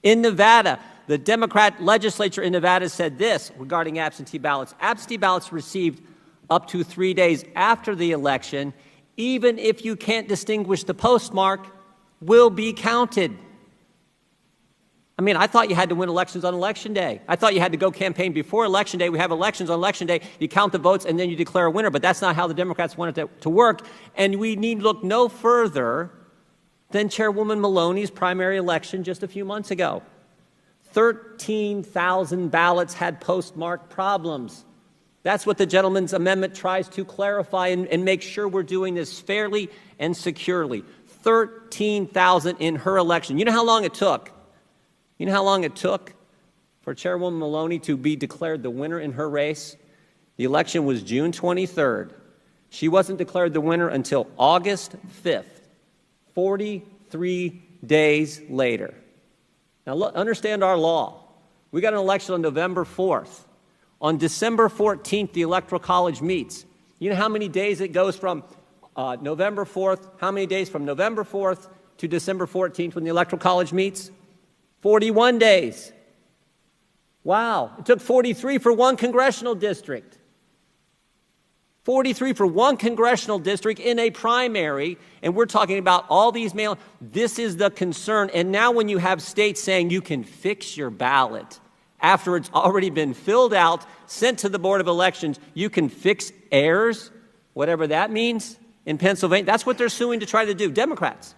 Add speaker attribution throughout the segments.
Speaker 1: In Nevada, the Democrat legislature in Nevada said this regarding absentee ballots. Absentee ballots received up to 3 days after the election, even if you can't distinguish the postmark, will be counted. I mean, I thought you had to win elections on Election Day. I thought you had to go campaign before Election Day. We have elections on Election Day. You count the votes, and then you declare a winner. But that's not how the Democrats wanted it to work. And we need look no further than Chairwoman Maloney's primary election just a few months ago. 13,000 ballots had postmark problems. That's what the gentleman's amendment tries to clarify and make sure we're doing this fairly and securely. 13,000 in her election. You know how long it took? You know how long it took for Chairwoman Maloney to be declared the winner in her race? The election was June 23rd. She wasn't declared the winner until August 5th, 43 days later. Now, look, understand our law. We got an election on November 4th. On December 14th, the Electoral College meets. You know how many days it goes from November 4th? How many days from November 4th to December 14th when the Electoral College meets? 41 days. Wow. It took 43 for one congressional district. 43 for one congressional district in a primary, and we're talking about all these mail. This is the concern. And now when you have states saying you can fix your ballot after it's already been filled out, sent to the Board of Elections, you can fix errors, whatever that means, in Pennsylvania. That's what they're suing to try to do, Democrats.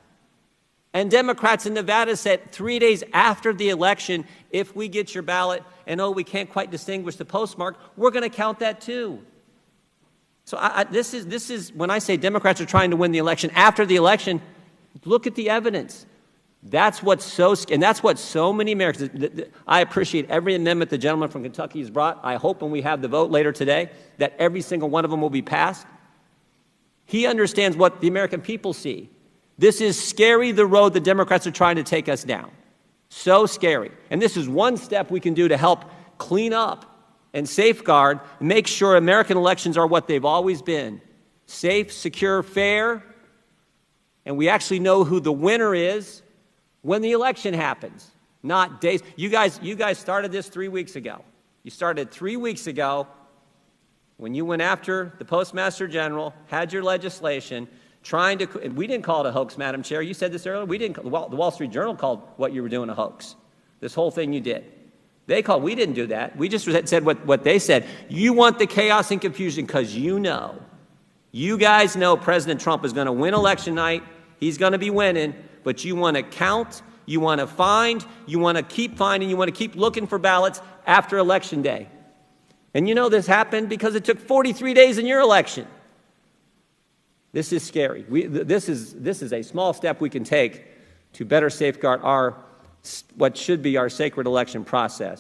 Speaker 1: And Democrats in Nevada said 3 days after the election, if we get your ballot and, oh, we can't quite distinguish the postmark, we're going to count that too. So this is when I say Democrats are trying to win the election after the election, look at the evidence. That's what's so many Americans. I appreciate every amendment the gentleman from Kentucky has brought. I hope when we have the vote later today that every single one of them will be passed. He understands what the American people see. This is scary, the road the Democrats are trying to take us down. So scary. And this is one step we can do to help clean up and safeguard, and make sure American elections are what they've always been. Safe, secure, fair, and we actually know who the winner is when the election happens, not days. You guys started this 3 weeks ago. You started 3 weeks ago when you went after the Postmaster General, had your legislation, trying to, we didn't call it a hoax, Madam Chair. You said this earlier. We didn't. The Wall Street Journal called what you were doing a hoax. This whole thing you did. We didn't do that. We just said what they said. You want the chaos and confusion because you guys know President Trump is going to win election night. He's going to be winning, but you want to count, you want to find, you want to keep finding, you want to keep looking for ballots after Election Day. And you know this happened because it took 43 days in your election. This is scary. This is a small step we can take to better safeguard what should be our sacred election process.